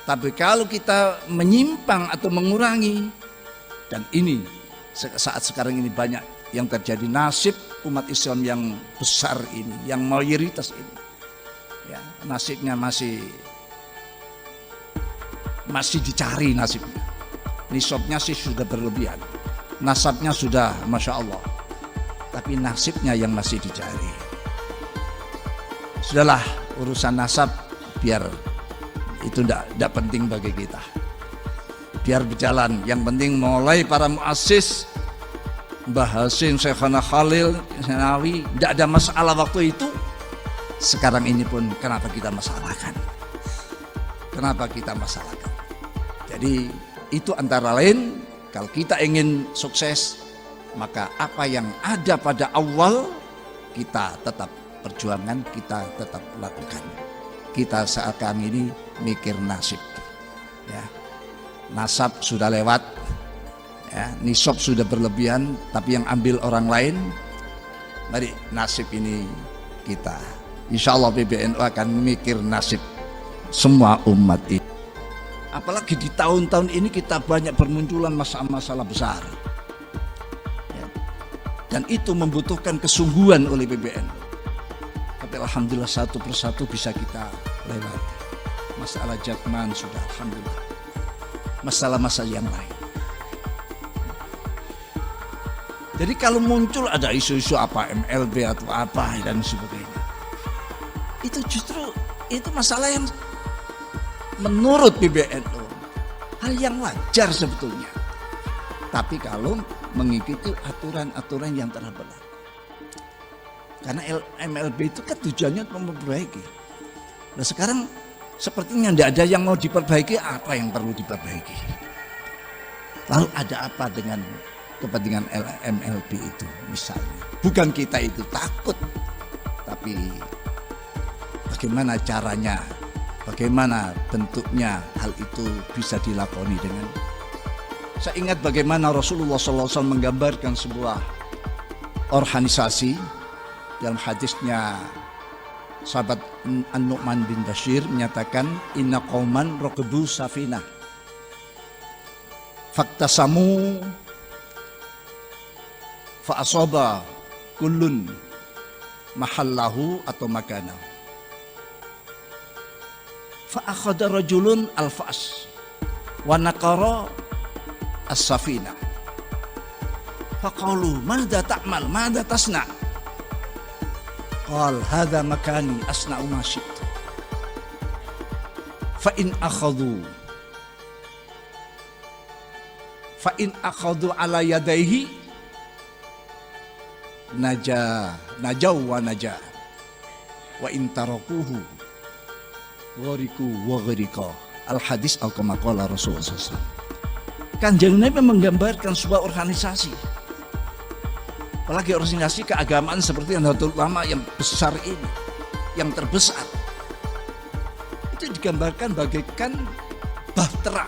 Tapi kalau kita menyimpang atau mengurangi, dan ini saat sekarang ini banyak yang terjadi, nasib umat Islam yang besar ini, yang mayoritas ini, ya, nasibnya masih dicari nasibnya. Nisabnya sih sudah berlebihan, nasabnya sudah Masya Allah, tapi nasibnya yang masih dicari. Sudahlah, urusan nasab biar itu tidak penting bagi kita, biar berjalan. Yang penting mulai para muassis, Mbah Hasim, Syekhana Khalil, Senawi, tidak ada masalah waktu itu. Sekarang ini pun kenapa kita masalahkan? Kenapa kita masalahkan? Jadi itu antara lain, kalau kita ingin sukses, maka apa yang ada pada awal kita tetap perjuangan, kita tetap lakukan. Kita saat kami ini mikir nasib, ya. Nasab sudah lewat, ya. Nisab sudah berlebihan, tapi yang ambil orang lain. Mari nasib ini kita, insya Allah PBNU akan mikir nasib semua umat ini. Apalagi di tahun-tahun ini kita banyak bermunculan masalah-masalah besar, ya. Dan itu membutuhkan kesungguhan oleh PBNU. Tapi alhamdulillah satu persatu bisa kita lewati. Masalah Jakman sudah alhamdulillah. Masalah-masalah yang lain. Jadi kalau muncul ada isu-isu apa MLB atau apa dan sebagainya, itu justru itu masalah yang menurut PBNU hal yang wajar sebetulnya. Tapi kalau mengikuti aturan-aturan yang telah berlaku. Karena MLB itu kan tujuannya untuk memperbaiki. Nah sekarang sepertinya tidak ada yang mau diperbaiki. Apa yang perlu diperbaiki? Lalu ada apa dengan kepentingan MLB itu misalnya? Bukan kita itu takut, tapi bagaimana caranya, bagaimana bentuknya hal itu bisa dilakoni dengan. Saya ingat bagaimana Rasulullah SAW menggambarkan sebuah organisasi. Dalam hadisnya sahabat An-Nu'man bin Bashir menyatakan, inna qauman raqibu safinah faktasamu fa asaba kullun mahallahu atau makana fa akhadha rajulun al-fas wa naqara as-safinah faqalu madza ta'mal madza tasna' qal hadza makani asna'u ma syi'tu fa in akhadhu ala yadayhi najaw wa naja wa in tarakuhu ghariku wa gharika. Al hadis al kama qala Rasulullah SAW. Kanjeng Nabi menggambarkan sebuah organisasi, apalagi organisasi keagamaan seperti Nahdlatul Ulama yang besar ini, yang terbesar, itu digambarkan bagaikan bahtera.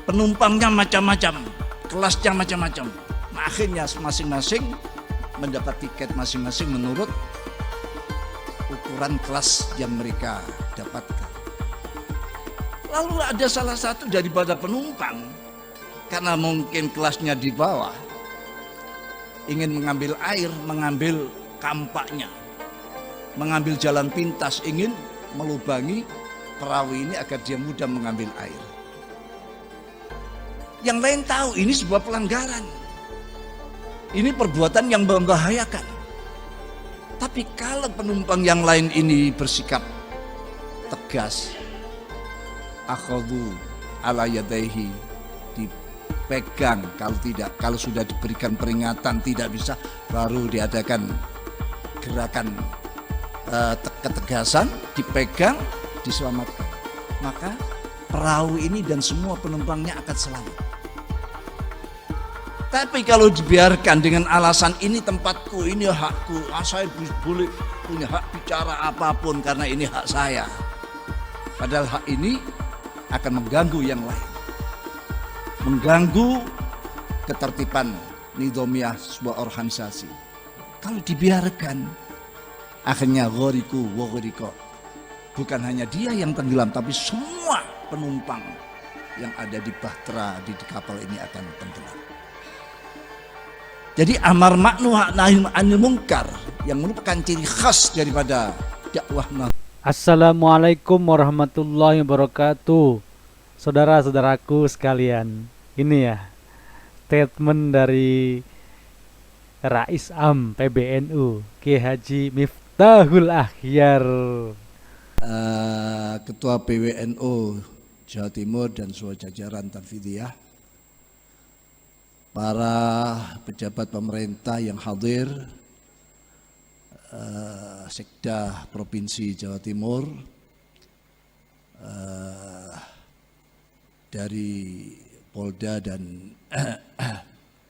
Penumpangnya macam-macam, kelasnya macam-macam. Nah, akhirnya masing-masing mendapat tiket masing-masing menurut ukuran kelas yang mereka dapatkan. Lalu ada salah satu daripada penumpang, karena mungkin kelasnya di bawah, ingin mengambil air, mengambil kampaknya, mengambil jalan pintas, ingin melubangi perahu ini agar dia mudah mengambil air. Yang lain tahu ini sebuah pelanggaran, ini perbuatan yang membahayakan. Tapi kalau penumpang yang lain ini bersikap tegas, akhadhu ala yadaihi, dipegang, kalau sudah diberikan peringatan tidak bisa, baru diadakan gerakan ketegasan, dipegang, diselamatkan, maka perahu ini dan semua penumpangnya akan selamat. Tapi kalau dibiarkan dengan alasan ini tempatku, ini hakku, saya boleh punya hak bicara apapun karena ini hak saya, padahal hak ini akan mengganggu yang lain, mengganggu ketertiban nizamiyah sebuah organisasi. Kalau dibiarkan, akhirnya ghariku wa gharika, bukan hanya dia yang tenggelam, tapi semua penumpang yang ada di bahtera di kapal ini akan tenggelam. Jadi amar ma'ruf nahi anil munkar yang merupakan ciri khas daripada dakwah. Assalamualaikum warahmatullahi wabarakatuh. Saudara-saudaraku sekalian, ini ya statement dari Rais Am PBNU Kiai Haji Miftahul Akhyar, Ketua PWNU Jawa Timur dan seluruh jajaran Tanfidiyah, para pejabat pemerintah yang hadir, Sekda Provinsi Jawa Timur, dari Polda dan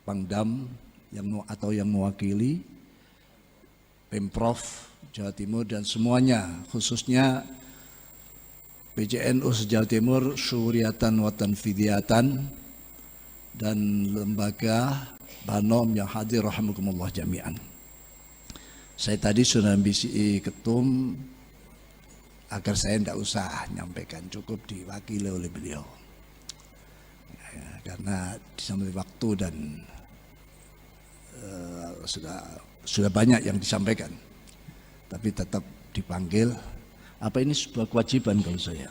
Pangdam yang mewakili, Pemprov Jawa Timur dan semuanya, khususnya PJNU Jawa Timur, Syuriatan wa Tanfidiyatan dan lembaga Banom yang hadir rahimakumullah jami'an. Saya tadi sudah ambisi ketum agar saya tidak usah nyampaikan, cukup diwakili oleh beliau. Karena disambil waktu dan sudah banyak yang disampaikan, tapi tetap dipanggil. Apa ini sebuah kewajiban kalau saya?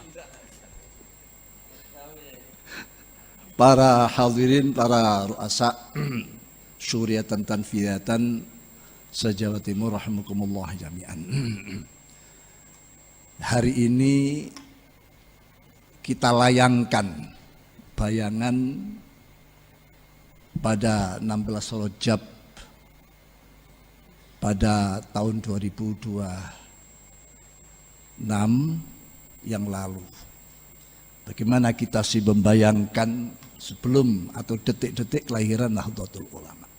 Para hadirin, para ru'asa Syuriatan Tanfidiyatan se-Jawa Timur rahimakumullah jami'an. Hari ini kita layangkan bayangan pada 16 Rajab pada tahun 2026 yang lalu. Bagaimana kita sih membayangkan sebelum atau detik-detik kelahiran Nahdlatul Ulama.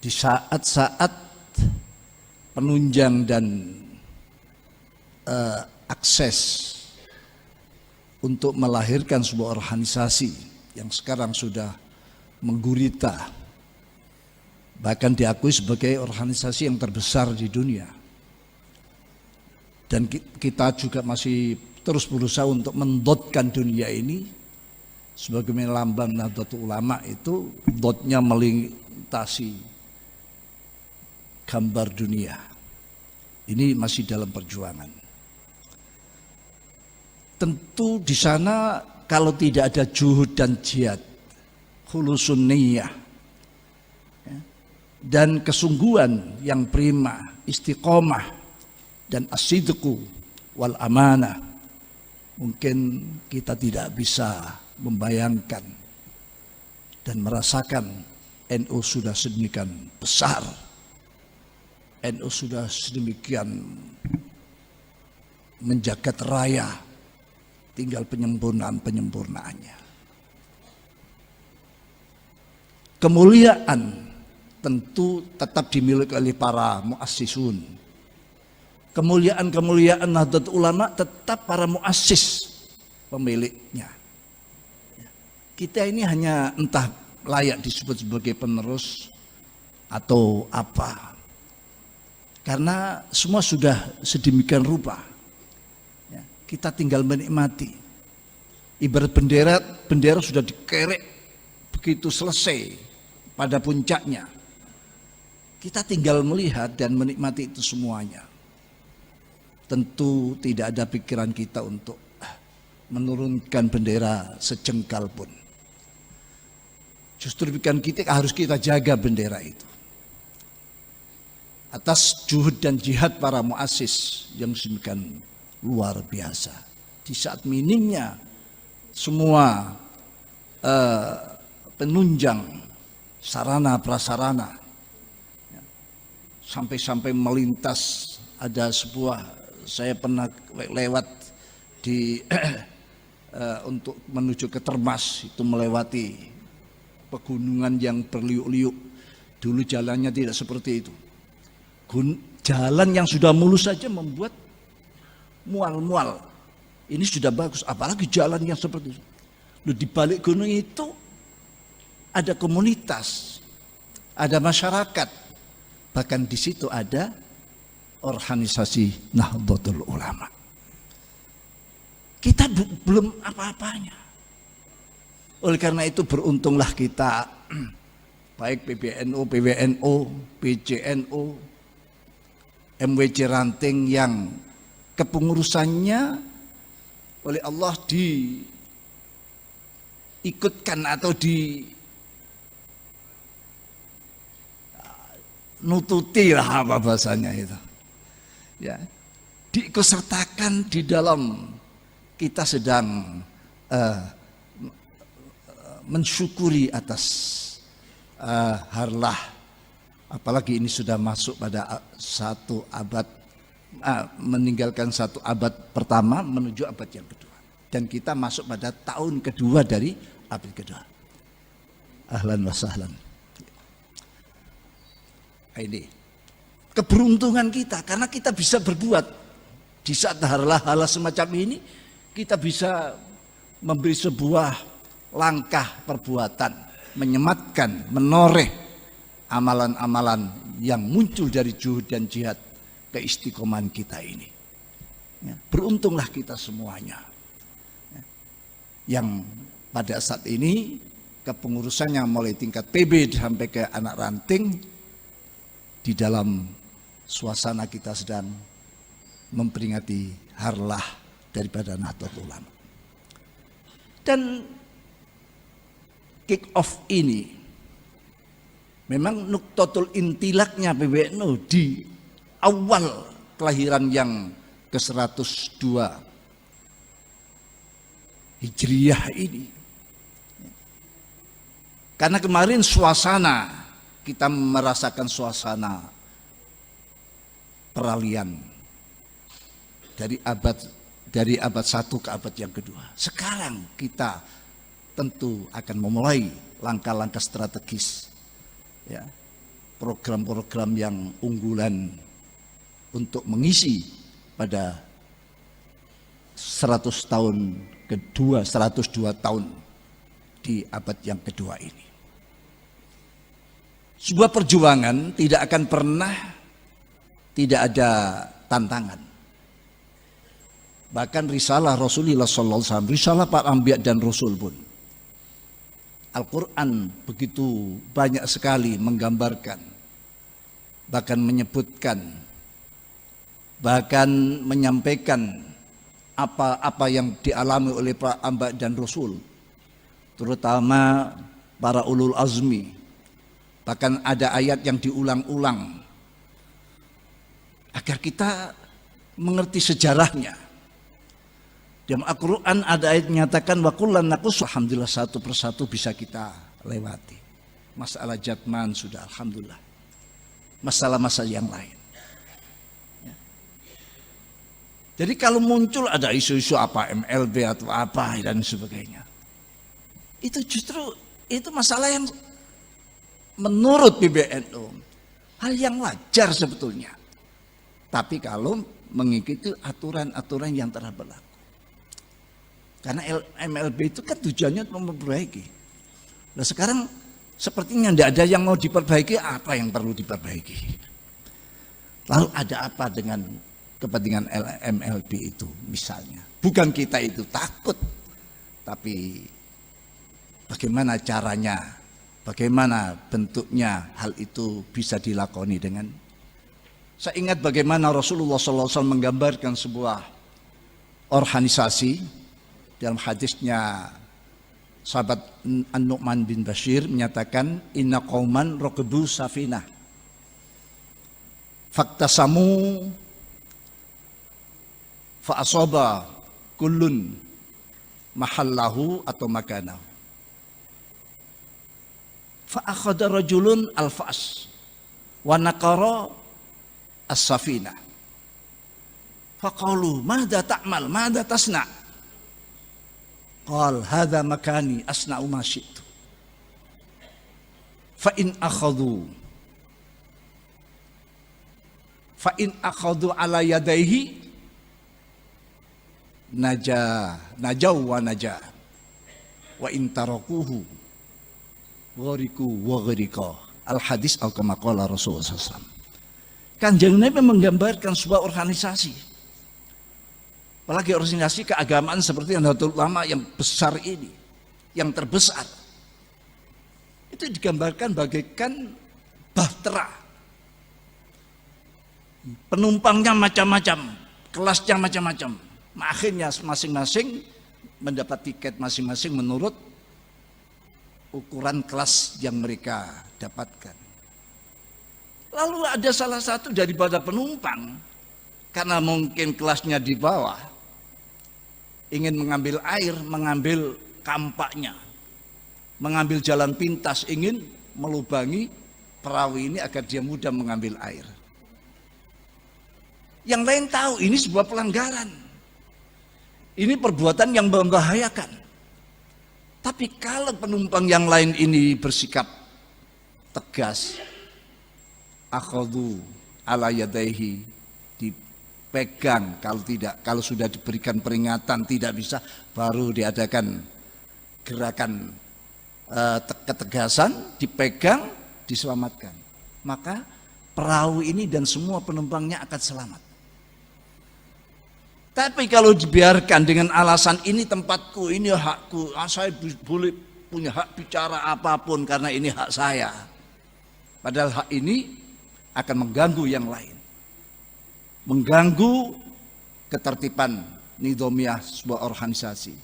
Di saat-saat penunjang dan akses untuk melahirkan sebuah organisasi yang sekarang sudah menggurita, bahkan diakui sebagai organisasi yang terbesar di dunia. Dan kita juga masih terus berusaha untuk mendotkan dunia ini sebagai lambang Nahdlatul Ulama. Itu dotnya melintasi gambar dunia. Ini masih dalam perjuangan. Tentu di sana kalau tidak ada juhud dan jihad, khulusun niyah, dan kesungguhan yang prima, istiqomah dan as-sidqu wal amanah, mungkin kita tidak bisa membayangkan dan merasakan NU sudah sedemikian besar, NU sudah sedemikian menjagat raya, tinggal penyempurnaannya. Kemuliaan tentu tetap dimiliki oleh para muassisun. Kemuliaan Nahdlatul Ulama tetap para muassis pemiliknya. Kita ini hanya entah layak disebut sebagai penerus atau apa, karena semua sudah sedemikian rupa. Kita tinggal menikmati. Ibarat bendera sudah dikerek begitu selesai pada puncaknya. Kita tinggal melihat dan menikmati itu semuanya. Tentu tidak ada pikiran kita untuk menurunkan bendera sejengkal pun. Justru pikiran kita harus kita jaga bendera itu. Atas juhud dan jihad para muassis yang sedemikian luar biasa. Di saat minimnya semua penunjang sarana prasarana, sampai melintas, ada sebuah, saya pernah lewat di untuk menuju ke Termas, itu melewati pegunungan yang berliuk-liuk. Dulu jalannya tidak seperti itu. Jalan yang sudah mulus saja membuat mual-mual. Ini sudah bagus, apalagi jalan yang seperti itu. Di balik gunung itu ada komunitas, ada masyarakat, bahkan di situ ada organisasi Nahdlatul Ulama. Kita belum apa-apanya. Oleh karena itu beruntunglah kita, baik PBNU, PWNU, PJNU, MWC Ranting yang kepengurusannya oleh Allah diikutkan atau nututi lah apa bahasanya itu. Ya, diikutsertakan di dalam kita sedang mensyukuri atas harlah, apalagi ini sudah masuk pada satu abad, meninggalkan satu abad pertama menuju abad yang kedua, dan kita masuk pada tahun kedua dari abad kedua. Ahlan wa sahlan. Ini keberuntungan kita karena kita bisa berbuat di saat harlah semacam ini. Kita bisa memberi sebuah langkah perbuatan, menyematkan, menoreh amalan-amalan yang muncul dari juhud dan jihad keistiqomahan kita ini. Ya, beruntunglah kita semuanya. Ya, yang pada saat ini kepengurusannya mulai tingkat PB sampai ke anak ranting, di dalam suasana kita sedang memperingati harlah daripada Nahdlatul Ulama. Dan kick off ini memang nuktatul intilaknya PBNU di awal kelahiran yang ke-102 Hijriyah ini. Karena kemarin suasana, kita merasakan suasana peralihan dari abad 1 ke abad yang kedua. Sekarang kita tentu akan memulai langkah-langkah strategis, ya, program-program yang unggulan untuk mengisi pada 100 tahun kedua, 102 tahun di abad yang kedua ini. Sebuah perjuangan tidak akan pernah tidak ada tantangan. Bahkan risalah Rasulullah SAW, risalah para anbiya dan rasul pun, Al-Quran begitu banyak sekali menggambarkan, bahkan menyebutkan, bahkan menyampaikan apa-apa yang dialami oleh para anbiya dan rasul, terutama para ulul azmi. Bahkan ada ayat yang diulang-ulang agar kita mengerti sejarahnya. Dalam Al-Quran ada ayat menyatakan wa kullan naqus, alhamdulillah satu persatu bisa kita lewati. Masalah jatman sudah, alhamdulillah. Masalah-masalah yang lain. Ya. Jadi kalau muncul ada isu-isu apa MLB atau apa dan sebagainya, itu justru itu masalah yang menurut PBNU hal yang wajar sebetulnya. Tapi kalau mengikuti aturan-aturan yang telah berlaku. Karena MLB itu kan tujuannya untuk memperbaiki. Nah sekarang sepertinya tidak ada yang mau diperbaiki, apa yang perlu diperbaiki. Lalu ada apa dengan kepentingan MLB itu misalnya. Bukan kita itu takut, tapi bagaimana caranya, bagaimana bentuknya hal itu bisa dilakoni dengan. Saya ingat bagaimana Rasulullah SAW menggambarkan sebuah organisasi. Dalam hadisnya sahabat An-Nu'man bin Bashir menyatakan inna qauman raqabu safinah faktasamu fa asaba kullun mahallahu atau makanahu fa akhadha rajulun al-fas wa naqara as-safinah faqalu madza ta'mal madza tasna' qal hadza makani asna'u ma syi'tu fa in akhadhu ala yadayhi najaw wa naja wa in tarakuhu ghariku wa gharika. Al hadis al kama qala Rasulullah SAW. Kanjeng Nabi menggambarkan sebuah organisasi, apalagi organisasi keagamaan seperti Nahdlatul Ulama yang besar ini, yang terbesar, itu digambarkan bagaikan bahtera, penumpangnya macam-macam, kelasnya macam-macam, akhirnya masing-masing mendapat tiket masing-masing menurut ukuran kelas yang mereka dapatkan. Lalu ada salah satu daripada penumpang, karena mungkin kelasnya di bawah, ingin mengambil air, mengambil kampaknya, mengambil jalan pintas, ingin melubangi perahu ini agar dia mudah mengambil air. Yang lain tahu ini sebuah pelanggaran, ini perbuatan yang membahayakan. Tapi kalau penumpang yang lain ini bersikap tegas, akhadhu ala yadaihi, dipegang, kalau sudah diberikan peringatan tidak bisa, baru diadakan gerakan ketegasan, dipegang, diselamatkan. Maka perahu ini dan semua penumpangnya akan selamat. Tapi kalau dibiarkan dengan alasan ini tempatku, ini hakku, saya boleh punya hak bicara apapun karena ini hak saya, padahal hak ini akan mengganggu yang lain, mengganggu ketertiban nidhomiyah sebuah organisasi.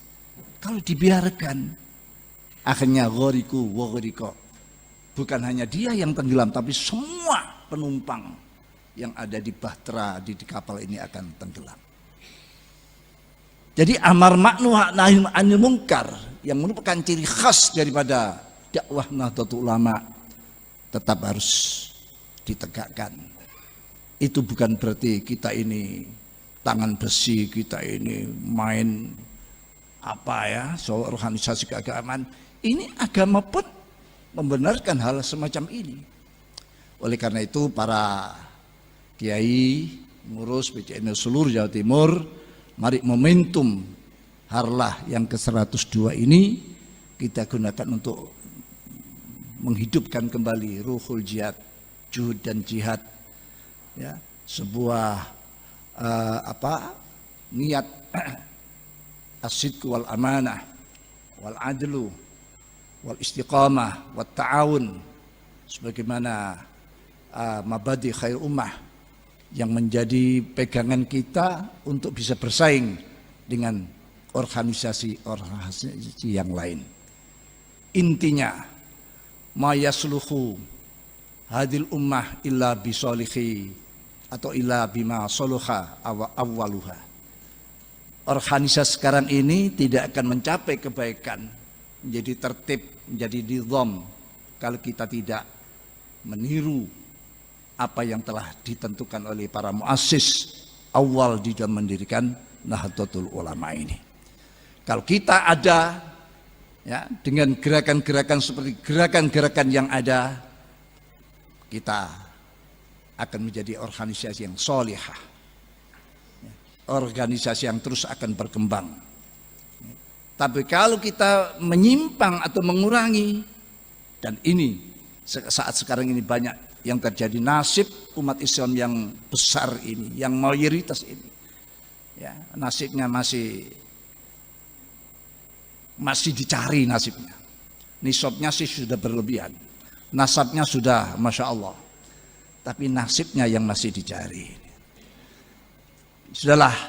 Kalau dibiarkan, akhirnya ghoriku wa ghoriko, bukan hanya dia yang tenggelam, tapi semua penumpang yang ada di bahtera di kapal ini akan tenggelam. Jadi amar ma'ruf nahi anil munkar yang merupakan ciri khas daripada dakwah Nahdlatul Ulama tetap harus ditegakkan. Itu bukan berarti kita ini tangan besi, kita ini main soal organisasi keagamaan. Ini agama pun membenarkan hal semacam ini. Oleh karena itu para kiai, ngurus PCN seluruh Jawa Timur, mari momentum harlah yang ke-102 ini kita gunakan untuk menghidupkan kembali ruhul jihad, juhud dan jihad, ya, sebuah niat as-sidq wal amanah wal adlu wal istiqamah wat ta'awun sebagaimana mabadi khair ummah yang menjadi pegangan kita untuk bisa bersaing dengan organisasi yang lain. Intinya ma yasluhu hadil ummah illa bisolihi atau illa bima soluha awwaluha. Organisasi sekarang ini tidak akan mencapai kebaikan, menjadi tertib, menjadi nizam kalau kita tidak meniru apa yang telah ditentukan oleh para muassis awal di dalam mendirikan Nahdlatul Ulama ini. Kalau kita ada ya dengan gerakan-gerakan seperti gerakan-gerakan yang ada, kita akan menjadi organisasi yang solihah, organisasi yang terus akan berkembang. Tapi kalau kita menyimpang atau mengurangi, dan ini saat sekarang ini banyak yang terjadi, nasib umat Islam yang besar ini, yang mayoritas ini, ya, nasibnya masih dicari nasibnya. Nisabnya sih sudah berlebihan, nasabnya sudah masya Allah, tapi nasibnya yang masih dicari. Sudahlah,